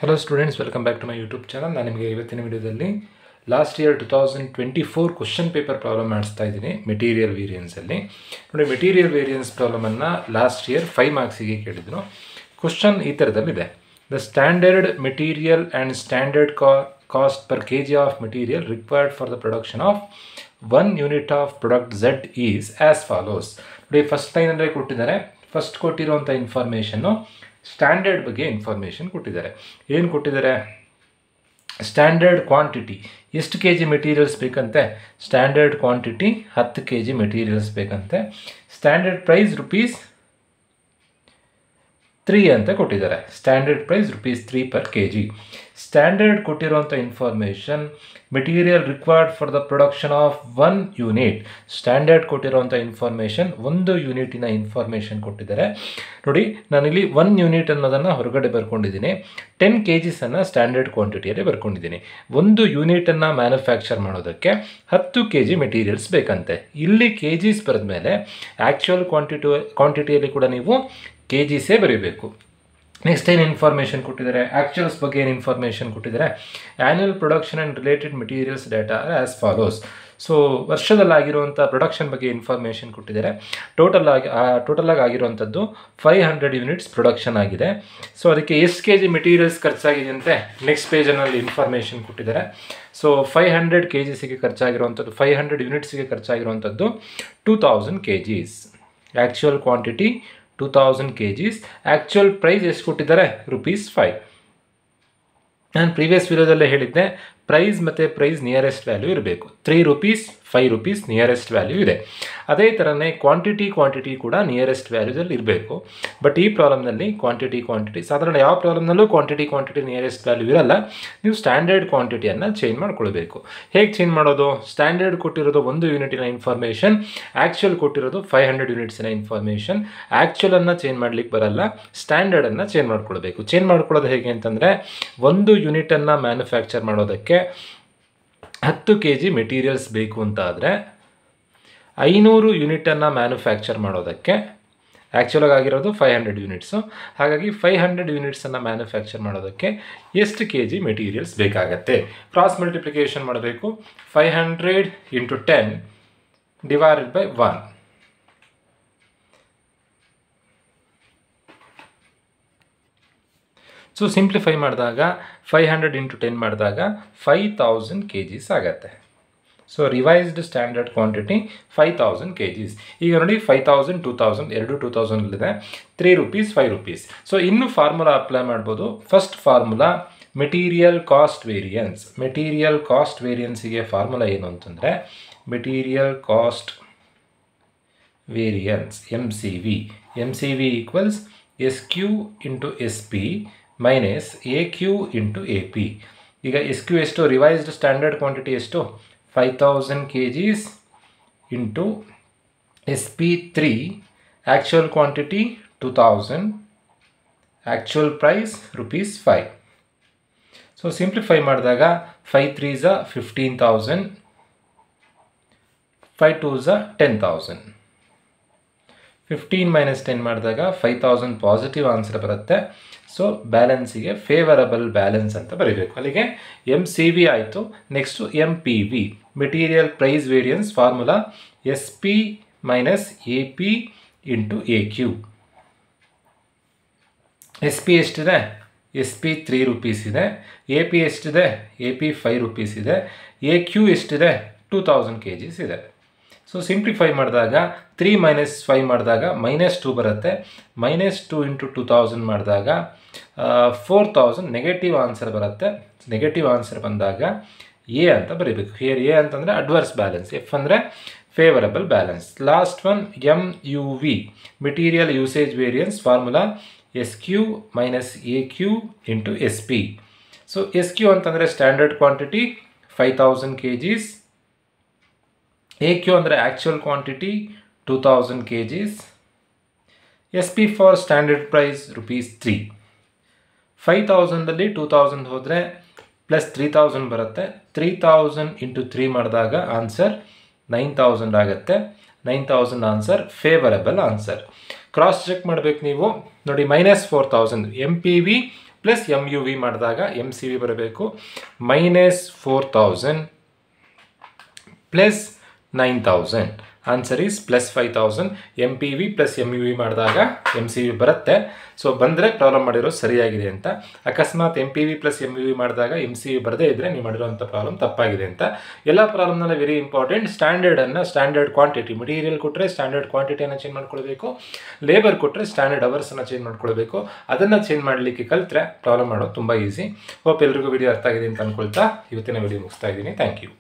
Hello students, welcome back to my YouTube channel. ನಾನು ನಿಮಗೆ ಇವತ್ತಿನ ವಿಡಿಯೋದಲ್ಲಿ last year 2024 question paper problem ಮಾಡಿಸ್ತಾ ಇದ್ದೀನಿ ಮೆಟೀರಿಯಲ್ ವೇರಿಯನ್ಸ್ ಅಲ್ಲಿ. ನೋಡಿ, ಮೆಟೀರಿಯಲ್ ವೇರಿಯನ್ಸ್ ಪ್ರಾಬ್ಲಮ್ ಅನ್ನು ಲಾಸ್ಟ್ ಇಯರ್ 5 ಮಾರ್ಕ್ಸಿಗೆ ಕೇಳಿದ್ರು. ಕ್ವೆಶ್ಚನ್ ಈ ಥರದಲ್ಲಿದೆ. The standard material and standard cost per K G of material required for the production of 1 unit of product Z is as follows. ನೋಡಿ, first ಲೈನಲ್ಲೇ ಕೊಟ್ಟಿದ್ದಾರೆ. ಫಸ್ಟ್ ಕೊಟ್ಟಿರುವಂಥ information standard ಬಗ್ಗೆ ಇನ್ಫಾರ್ಮೇಷನ್ ಕೊಟ್ಟಿದ್ದಾರೆ. ಏನು ಕೊಟ್ಟಿದ್ದಾರೆ? ಸ್ಟ್ಯಾಂಡರ್ಡ್ ಕ್ವಾಂಟಿಟಿ ಎಷ್ಟು ಕೆ ಜಿ ಮೆಟೀರಿಯಲ್ಸ್ ಬೇಕಂತೆ? Standard quantity 10 K G materials ಬೇಕಂತೆ. ಸ್ಟ್ಯಾಂಡರ್ಡ್ ಪ್ರೈಸ್ ₹3 ಅಂತ ಕೊಟ್ಟಿದ್ದಾರೆ. Standard price ₹3 per K G. Standard ಕೊಟ್ಟಿರುವಂಥ information material required for the production of 1 unit. Standard ಕೊಟ್ಟಿರುವಂಥ ಇನ್ಫಾರ್ಮೇಷನ್ 1 ಯೂನಿಟಿನ ಇನ್ಫಾರ್ಮೇಷನ್ ಕೊಟ್ಟಿದ್ದಾರೆ. ನೋಡಿ, ನಾನಿಲ್ಲಿ 1 ಯೂನಿಟ್ ಅನ್ನೋದನ್ನು ಹೊರಗಡೆ ಬರ್ಕೊಂಡಿದ್ದೀನಿ. 10 ಕೆ ಜಿಸನ್ನು ಸ್ಟ್ಯಾಂಡರ್ಡ್ ಕ್ವಾಂಟಿಟಿಯಲ್ಲಿ ಬರ್ಕೊಂಡಿದ್ದೀನಿ. 1 ಯೂನಿಟನ್ನು ಮ್ಯಾನುಫ್ಯಾಕ್ಚರ್ ಮಾಡೋದಕ್ಕೆ 10 ಕೆ ಜಿ ಮೆಟೀರಿಯಲ್ಸ್ ಬೇಕಂತೆ. ಇಲ್ಲಿ ಕೆ ಜಿಸ್ ಬರೆದ ಮೇಲೆ ಆ್ಯಕ್ಚುಯಲ್ ಕ್ವಾಂಟಿಟಿಯಲ್ಲಿ ಕೂಡ ನೀವು ಕೆ ಜಿಸೇ ಬರೀಬೇಕು. ನೆಕ್ಸ್ಟ್ ಏನು ಇನ್ಫಾರ್ಮೇಷನ್ ಕೊಟ್ಟಿದ್ದಾರೆ? ಆ್ಯಕ್ಚುಯಲ್ಸ್ ಬಗ್ಗೆ ಏನು ಇನ್ಫಾರ್ಮೇಷನ್ ಕೊಟ್ಟಿದ್ದಾರೆ? Annual production and related materials data as follows. So ವರ್ಷದಲ್ಲಾಗಿರುವಂಥ ಪ್ರೊಡಕ್ಷನ್ ಬಗ್ಗೆ ಇನ್ಫಾರ್ಮೇಷನ್ ಕೊಟ್ಟಿದ್ದಾರೆ. ಟೋಟಲಾಗಿ ಆಗಿರುವಂಥದ್ದು 500 ಯೂನಿಟ್ಸ್ ಪ್ರೊಡಕ್ಷನ್ ಆಗಿದೆ. ಸೊ ಅದಕ್ಕೆ ಎಷ್ಟು ಕೆ ಜಿ ಮೆಟೀರಿಯಲ್ಸ್ ಖರ್ಚಾಗಿದೆ ಅಂತೆ ನೆಕ್ಸ್ಟ್ ಪೇಜನಲ್ಲಿ ಇನ್ಫಾರ್ಮೇಷನ್ ಕೊಟ್ಟಿದ್ದಾರೆ. ಸೊ 500 ಕೆ ಜಿಸಿಗೆ ಖರ್ಚಾಗಿರುವಂಥದ್ದು, 500 ಯೂನಿಟ್ಸಿಗೆ ಖರ್ಚಾಗಿರುವಂಥದ್ದು 2000 K Gs. Actual quantity 2000 K Gs. Actual price ಎಷ್ಟು ಕೊಟ್ಟಿದ್ದಾರೆ? ₹5. ನಾನು ಪ್ರೀವಿಯಸ್ ವಿಡಿಯೋದಲ್ಲೇ ಹೇಳಿದ್ದೆ, ಪ್ರೈಸ್ ಮತ್ತು ಪ್ರೈಸ್ ನಿಯರೆಸ್ಟ್ ವ್ಯಾಲ್ಯೂ ಇರಬೇಕು. ₹3, ₹5 ನಿಯರೆಸ್ಟ್ ವ್ಯಾಲ್ಯೂ ಇದೆ. ಅದೇ ಥರನೇ ಕ್ವಾಂಟಿಟಿ ಕೂಡ ನಿಯರೆಸ್ಟ್ ವ್ಯಾಲ್ಯೂದಲ್ಲಿ ಇರಬೇಕು. ಬಟ್ ಈ ಪ್ರಾಬ್ಲಮ್ನಲ್ಲಿ ಕ್ವಾಂಟಿಟಿ ಸಾಧಾರಣ ಯಾವ ಪ್ರಾಬ್ಲಮ್ನಲ್ಲೂ ಕ್ವಾಂಟಿಟಿ ನಿಯರೆಸ್ಟ್ ವ್ಯಾಲ್ಯೂ ಇರಲ್ಲ. ನೀವು ಸ್ಟ್ಯಾಂಡರ್ಡ್ ಕ್ವಾಂಟಿಟಿಯನ್ನು ಚೇಂಜ್ ಮಾಡ್ಕೊಳ್ಬೇಕು. ಹೇಗೆ ಚೇಂಜ್ ಮಾಡೋದು? ಸ್ಟ್ಯಾಂಡರ್ಡ್ ಕೊಟ್ಟಿರೋದು 1 ಯೂನಿಟಿನ ಇನ್ಫಾರ್ಮೇಷನ್, ಆ್ಯಕ್ಚುಯಲ್ ಕೊಟ್ಟಿರೋದು 500 ಯೂನಿಟ್ಸಿನ ಇನ್ಫಾರ್ಮೇಷನ್. ಆ್ಯಕ್ಚುಲನ್ನು ಚೇಂಜ್ ಮಾಡಲಿಕ್ಕೆ ಬರಲ್ಲ, ಸ್ಟ್ಯಾಂಡರ್ಡನ್ನು ಚೇಂಜ್ ಮಾಡ್ಕೊಳ್ಬೇಕು. ಚೇಂಜ್ ಮಾಡ್ಕೊಳ್ಳೋದು ಹೇಗೆ ಅಂತಂದರೆ, 1 ಯೂನಿಟನ್ನು ಮ್ಯಾನುಫ್ಯಾಕ್ಚರ್ ಮಾಡೋದಕ್ಕೆ 10 ಕೆ ಜಿ ಮೆಟೀರಿಯಲ್ಸ್ ಬೇಕು ಅಂತ ಆದರೆ 500 ಯೂನಿಟನ್ನು ಮ್ಯಾನುಫ್ಯಾಕ್ಚರ್ ಮಾಡೋದಕ್ಕೆ ಆ್ಯಕ್ಚುಲಾಗಿ ಆಗಿರೋದು 500 ಯೂನಿಟ್ಸು. ಹಾಗಾಗಿ 500 ಯೂನಿಟ್ಸನ್ನು ಮ್ಯಾನುಫ್ಯಾಕ್ಚರ್ ಮಾಡೋದಕ್ಕೆ ಎಷ್ಟು ಕೆ ಜಿ ಮೆಟೀರಿಯಲ್ಸ್ ಬೇಕಾಗತ್ತೆ? ಕ್ರಾಸ್ ಮಲ್ಟಿಪ್ಲಿಕೇಶನ್ ಮಾಡಬೇಕು. 500 × 10 / 1. ಸೊ ಸಿಂಪ್ಲಿಫೈ ಮಾಡಿದಾಗ 500 × 10 ಮಾಡಿದಾಗ 5000 ಕೆ ಜಿಸ್ ಆಗುತ್ತೆ. So revised standard quantity 5000 K ಜಿಸ್. ಈಗ ನೋಡಿ, 5000, 2000 ಎರಡು 2000 ₹3, ₹5. ಸೊ ಇನ್ನು ಫಾರ್ಮುಲಾ ಅಪ್ಲೈ ಮಾಡ್ಬೋದು. First formula material cost variance. Material cost ವೇರಿಯನ್ಸಿಗೆ ಫಾರ್ಮುಲಾ ಏನು ಅಂತಂದರೆ, material cost variance MCV equals SQ × SP minus AQ × AP. ಈಗ SQ ಎಷ್ಟು? ರಿವೈಸ್ಡ್ ಸ್ಟ್ಯಾಂಡರ್ಡ್ ಕ್ವಾಂಟಿಟಿ ಎಷ್ಟು? 5000 K Gs into SP 3, actual quantity 2000, actual price ₹5. So simplify ಮಾಡಿದಾಗ 5 3s 15,000, 5 2s 10,000. 15 - 10 ಮಾಡಿದಾಗ 5000 positive answer ಬರುತ್ತೆ. So ಬ್ಯಾಲೆನ್ಸಿಗೆ ಫೇವರಬಲ್ ಬ್ಯಾಲೆನ್ಸ್ ಅಂತ ಬರೀಬೇಕು. ಅಲ್ಲಿಗೆ MCV ಆಯಿತು. Next MPV material price variance formula SP - AP × AQ. SP ಎಷ್ಟಿದೆ? SP ₹3 ಇದೆ. AP ಎಷ್ಟಿದೆ? AP ₹5 ಇದೆ. AQ ಎಷ್ಟಿದೆ? 2000 ಕೆ ಜಿಸ್ ಇದೆ. ಸೊ ಸಿಂಪ್ಲಿಫೈ ಮಾಡಿದಾಗ 3 - 5 ಮಾಡಿದಾಗ -2 ಬರುತ್ತೆ. -2 × 2000 ಮಾಡಿದಾಗ 4000 ನೆಗೆಟಿವ್ ಆನ್ಸರ್ ಬರುತ್ತೆ. ನೆಗೆಟಿವ್ ಆನ್ಸರ್ ಬಂದಾಗ A ಅಂತ ಬರೀಬೇಕು. ಹಿಯರ್ A ಅಂತಂದರೆ ಅಡ್ವರ್ಸ್ ಬ್ಯಾಲೆನ್ಸ್, F ಅಂದರೆ favourable balance. Last one MUV material usage variance formula SQ - AQ × SP. So SQ ಅಂತಂದರೆ standard quantity 5000 K Gs. AQ ಅಂದರೆ actual quantity 2000 K Gs. SP for standard price ₹3. 5000ದಲ್ಲಿ 2000 ಹೋದರೆ plus 3000 ಬರುತ್ತೆ. 3000 × 3 ಮಾಡಿದಾಗ answer 9000 ಆಗುತ್ತೆ. 9000 answer favourable answer. Cross check ಮಾಡಬೇಕು ನೀವು. ನೋಡಿ, -4000 MPV ಪ್ಲಸ್ MUV ಮಾಡಿದಾಗ MCV ಬರಬೇಕು -4000 plus 9000. Answer is plus 5000. MPV plus MUV ಮಾಡಿದಾಗ MCV ಬರುತ್ತೆ. ಸೊ ಬಂದರೆ ಪ್ರಾಬ್ಲಮ್ ಮಾಡಿರೋ ಸರಿಯಾಗಿದೆ ಅಂತ. ಅಕಸ್ಮಾತ್ MPV ಪ್ಲಸ್ MUV ಮಾಡಿದಾಗ MCV ಬರದೇ ಇದ್ದರೆ ನೀವು ಮಾಡಿರೋಂಥ ಪ್ರಾಬ್ಲಮ್ ತಪ್ಪಾಗಿದೆ ಅಂತ. ಎಲ್ಲ ಪ್ರಾಬ್ಲಮ್ನೆಲ್ಲ very important. Standard quantity, material ಕೊಟ್ಟರೆ ಸ್ಟ್ಯಾಂಡರ್ಡ್ ಕ್ವಾಂಟಿಟಿಯನ್ನು ಚೇಂಜ್ ಮಾಡ್ಕೊಳ್ಬೇಕು, ಲೇಬರ್ ಕೊಟ್ಟರೆ ಸ್ಟ್ಯಾಂಡರ್ಡ್ ಅವರ್ಸನ್ನು ಚೇಂಜ್ ಮಾಡ್ಕೊಳ್ಬೇಕು. ಅದನ್ನು ಚೇಂಜ್ ಮಾಡಲಿಕ್ಕೆ ಕಲಿತ್ರೆ ಪ್ರಾಬ್ಲಮ್ ಮಾಡೋದು ತುಂಬ ಈಸಿ. ಹೋಪ್ ಎಲ್ರಿಗೂ ವಿಡಿಯೋ ಅರ್ಥ ಆಗಿದೆ ಅಂತ ಅಂದ್ಕೊಳ್ತಾ ಇವತ್ತಿನ ವಿಡಿಯೋ ಮುಗಿಸ್ತಾ ಇದ್ದೀನಿ. Thank you.